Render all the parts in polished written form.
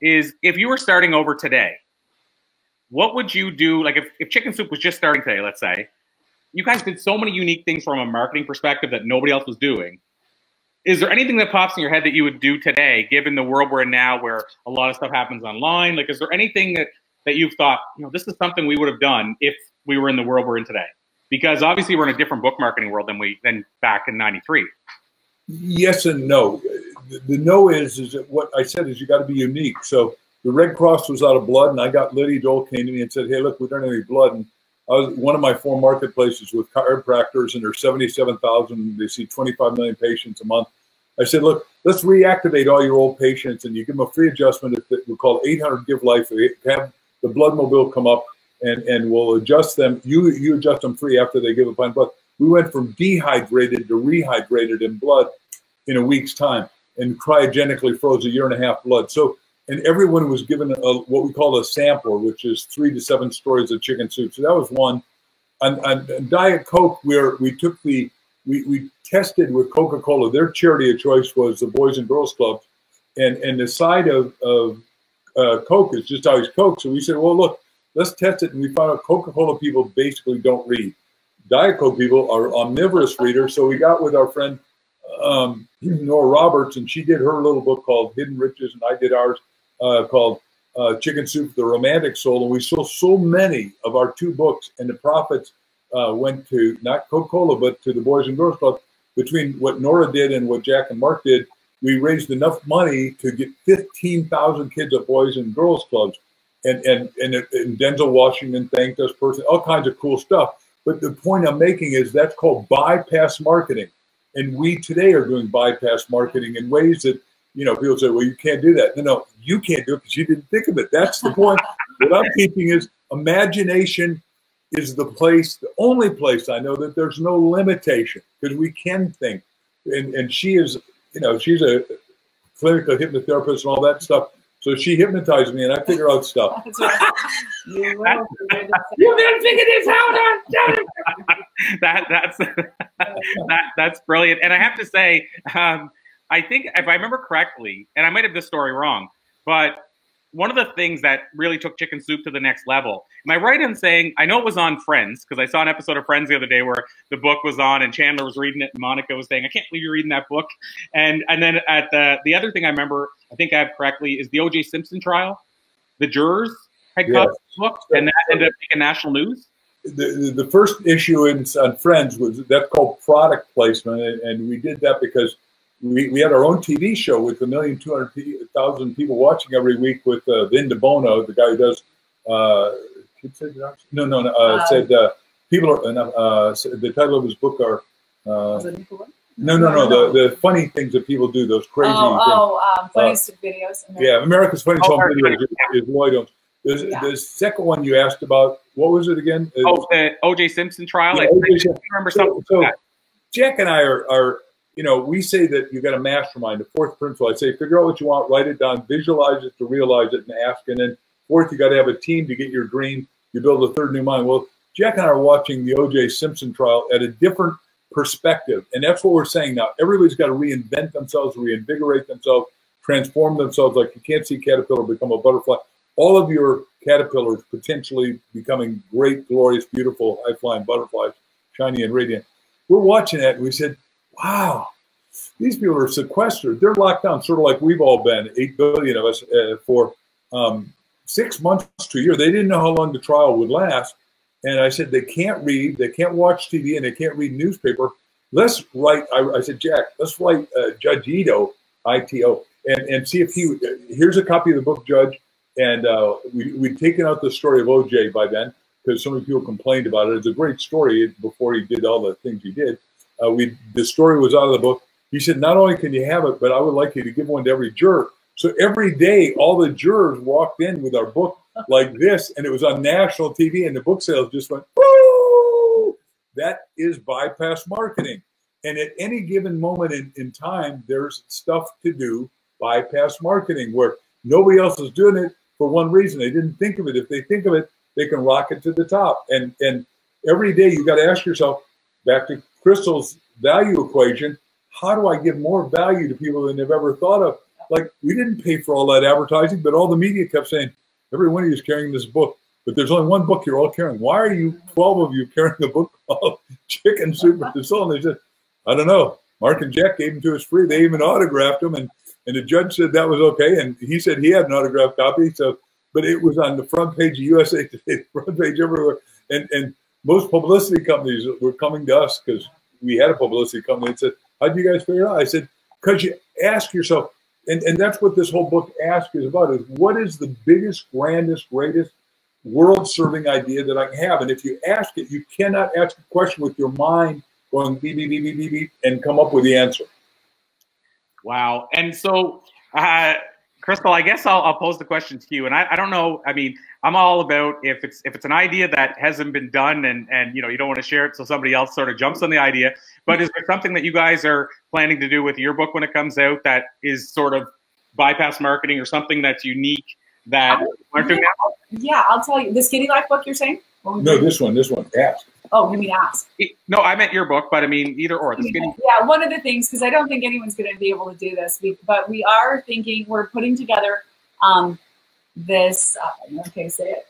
is if you were starting over today, what would you do? Like if Chicken Soup was just starting today, let's say, you guys did so many unique things from a marketing perspective that nobody else was doing. Is there anything that pops in your head that you would do today, given the world we're in now where a lot of stuff happens online? Like, is there anything that you've thought, this is something we would have done if we were in the world we're in today? Because obviously we're in a different book marketing world than back in '93. Yes and no. The no is that what I said is you got to be unique. So the Red Cross was out of blood, and I got Lydia Dole came to me and said, hey, look, we don't have any blood. And I was one of my 4 marketplaces with chiropractors, and there's 77,000. They see 25 million patients a month. I said, look, let's reactivate all your old patients, and you give them a free adjustment. We call 800 Give Life. Have the blood mobile come up, and we'll adjust them. You adjust them free after they give a pint of blood. We went from dehydrated to rehydrated in blood in a week's time, and cryogenically froze 1.5 years blood. So, and everyone was given what we call a sampler, which is 3 to 7 stories of chicken soup. So that was one. On Diet Coke, where we tested with Coca-Cola. Their charity of choice was the Boys and Girls Club, and the side of Coke is just always Coke. So we said, well, look, let's test it, and we found out Coca-Cola people basically don't read. Diet Coke people are omnivorous readers. So we got with our friend Nora Roberts, and she did her little book called Hidden Riches, and I did ours called Chicken Soup, The Romantic Soul. And we sold so many of our 2 books, and the profits went to not Coca-Cola, but to the Boys and Girls Club. Between what Nora did and what Jack and Mark did, we raised enough money to get 15,000 kids at Boys and Girls Clubs. And Denzel Washington thanked us personally, all kinds of cool stuff. But the point I'm making is that's called bypass marketing. And we today are doing bypass marketing in ways that, people say, well, you can't do that. No, you can't do it because you didn't think of it. That's the point. What I'm teaching is imagination is the only place I know that there's no limitation, because we can think. And she is, she's a clinical hypnotherapist and all that stuff. So she hypnotized me, and I figure out stuff. You better figure this out. That's brilliant. And I have to say, I think if I remember correctly, and I might have this story wrong, but one of the things that really took Chicken Soup to the next level, am I right in saying, I know it was on Friends, because I saw an episode of Friends the other day where the book was on and Chandler was reading it and Monica was saying, I can't believe you're reading that book. And then at the other thing I remember, I think I have correctly, is the O.J. Simpson trial. The jurors had got the book, and that ended up making national news. The first issue on Friends was that's called product placement, and we did that because we had our own TV show with 1,200,000 people watching every week with Vin DeBono, the guy who does people are the title of his book are the funny things that people do, those crazy funny videos. America's Funniest Home Videos is Lloyd Holmes. The second one you asked about, what was it again? The O.J. Simpson trial. Yeah, I remember something like that. Jack and I are we say that you got a mastermind, the 4th principle. I say, figure out what you want, write it down, visualize it to realize it, and ask. And then 4th, you got to have a team to get your dream. You build a 3rd new mind. Well, Jack and I are watching the O.J. Simpson trial at a different perspective. And that's what we're saying now. Everybody's got to reinvent themselves, reinvigorate themselves, transform themselves. Like you can't see caterpillar become a butterfly. All of your caterpillars potentially becoming great, glorious, beautiful, high-flying butterflies, shiny and radiant. We're watching that, and we said, wow, these people are sequestered. They're locked down, sort of like we've all been, 8 billion of us, for 6 months to a year. They didn't know how long the trial would last. And I said, they can't read, they can't watch TV, and they can't read newspaper. Let's write, I said, Jack, let's write Judge Ito, I-T-O, and see if here's a copy of the book, Judge. And we'd taken out the story of O.J. by then, because so many people complained about it. It's a great story before he did all the things he did. The story was out of the book. He said, not only can you have it, but I would like you to give one to every juror. So every day, all the jurors walked in with our book like this, and it was on national TV, and the book sales just went, woo! That is bypass marketing. And at any given moment in time, there's stuff to do, bypass marketing, where nobody else is doing it for one reason. They didn't think of it. If they think of it, they can rocket to the top. And every day, you got to ask yourself, back to Crystal's value equation, how do I give more value to people than they've ever thought of? like, we didn't pay for all that advertising, but all the media kept saying, every one of you is carrying this book, but there's only one book you're all carrying. Why are you, 12 of you, carrying a book called Chicken Soup for the Soul? And they said, I don't know. Mark and Jack gave them to us free. They even autographed them, and the judge said that was okay, and he said he had an autographed copy. So, but it was on the front page of USA Today, front page everywhere, and most publicity companies were coming to us because we had a publicity company and said, how'd you guys figure it out? I said, because you ask yourself, and that's what this whole book Ask is about, is what is the biggest, grandest, greatest world-serving idea that I can have? And if you ask it, you cannot ask a question with your mind going beep, beep, beep, beep, beep, beep, and come up with the answer. Wow. And so, Crystal, I guess I'll pose the question to you. And I don't know. I mean, I'm all about if it's an idea that hasn't been done and you know, you don't want to share it so somebody else sort of jumps on the idea. But is there something that you guys are planning to do with your book when it comes out that is sort of bypass marketing or something that's unique that aren't doing that? Yeah, I'll tell you. The Skinny Life book you're saying? No, this one, Ask. Oh, you mean Ask? No, I meant your book, but I mean either or. The Skinny. Yeah, one of the things, because I don't think anyone's going to be able to do this, but we are thinking, we're putting together this, okay, say it.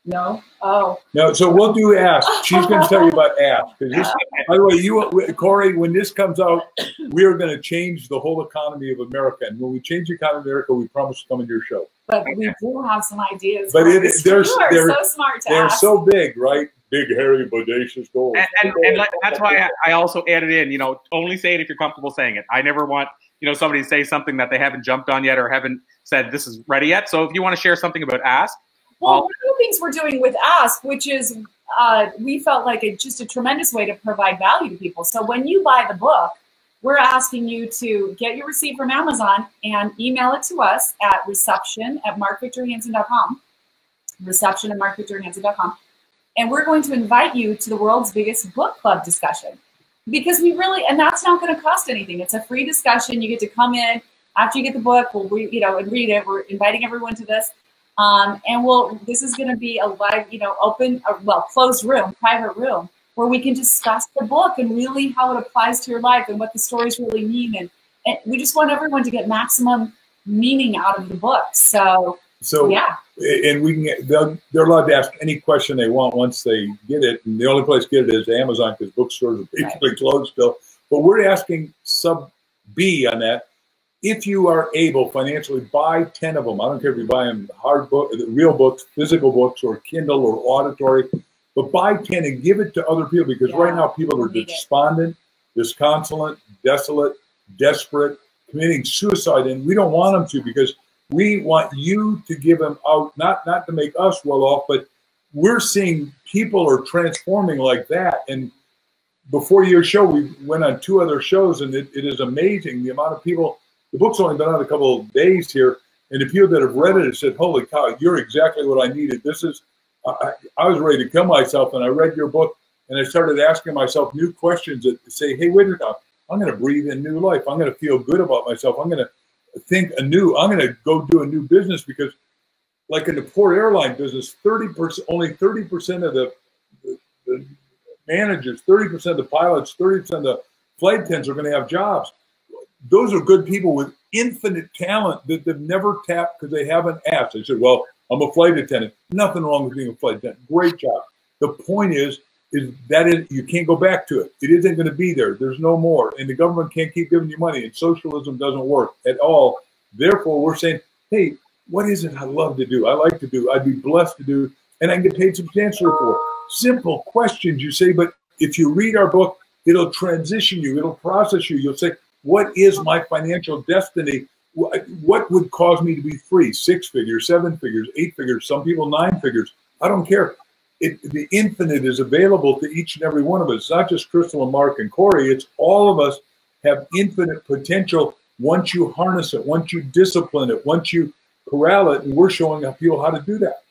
No? Oh. No, so we'll do Ask. She's going to tell you about Ask. This, by the way, Corey, when this comes out, we are going to change the whole economy of America. And when we change the economy of America, we promise to come into your show. But we do have some ideas. But they're so smart to they're ask. so big, right? Big, hairy, bodacious goals. And that's why I also added in, you know, only say it if you're comfortable saying it. I never want, you know, somebody to say something that they haven't jumped on yet or haven't said this is ready yet. So if you want to share something about Ask. Well, one of the things we're doing with Ask, which is we felt like just a tremendous way to provide value to people. So when you buy the book, we're asking you to get your receipt from Amazon and email it to us at reception@markvictorhansen.com, reception@markvictorhansen.com. And we're going to invite you to the world's biggest book club discussion, because we really, and that's not going to cost anything. It's a free discussion. You get to come in after you get the book, we'll read, you know, and read it. We're inviting everyone to this. And this is going to be a live, you know, open, closed room, private room, where we can discuss the book and really how it applies to your life and what the stories really mean. And we just want everyone to get maximum meaning out of the book. So yeah. And they're allowed to ask any question they want once they get it. And the only place to get it is Amazon, because bookstores are basically closed still. But we're asking sub B on that. If you are able financially, buy 10 of them. I don't care if you buy them hard book, real books, physical books, or Kindle or auditory, but buy 10 and give it to other people, because right now people are despondent, disconsolate, desolate, desperate, committing suicide, and we don't want them to, because we want you to give them out, not to make us well off, but we're seeing people are transforming like that. And before your show, we went on 2 other shows, and it is amazing the amount of people. The book's only been out a couple of days here, and the people that have read it have said, holy cow, you're exactly what I needed. This is, I was ready to kill myself, and I read your book, and I started asking myself new questions that say, hey, wait a minute, I'm going to breathe in new life. I'm going to feel good about myself. I'm going to think anew. I'm going to go do a new business, because like in the port airline business, only 30% of the managers, 30% of the pilots, 30% of the flight attendants are going to have jobs. Those are good people with infinite talent that they've never tapped because they haven't asked. They said, well, I'm a flight attendant. Nothing wrong with being a flight attendant. Great job. The point is that you can't go back to it. It isn't going to be there. There's no more. And the government can't keep giving you money. And socialism doesn't work at all. Therefore, we're saying, hey, what is it I love to do? I like to do. I'd be blessed to do. And I can get paid substantially for it. Simple questions you say, but if you read our book, it'll transition you. It'll process you. You'll say, what is my financial destiny? What would cause me to be free? 6 figures, 7 figures, 8 figures, some people 9 figures. I don't care. The infinite is available to each and every one of us. It's not just Crystal and Mark and Corey. It's all of us have infinite potential once you harness it, once you discipline it, once you corral it, and we're showing people how to do that.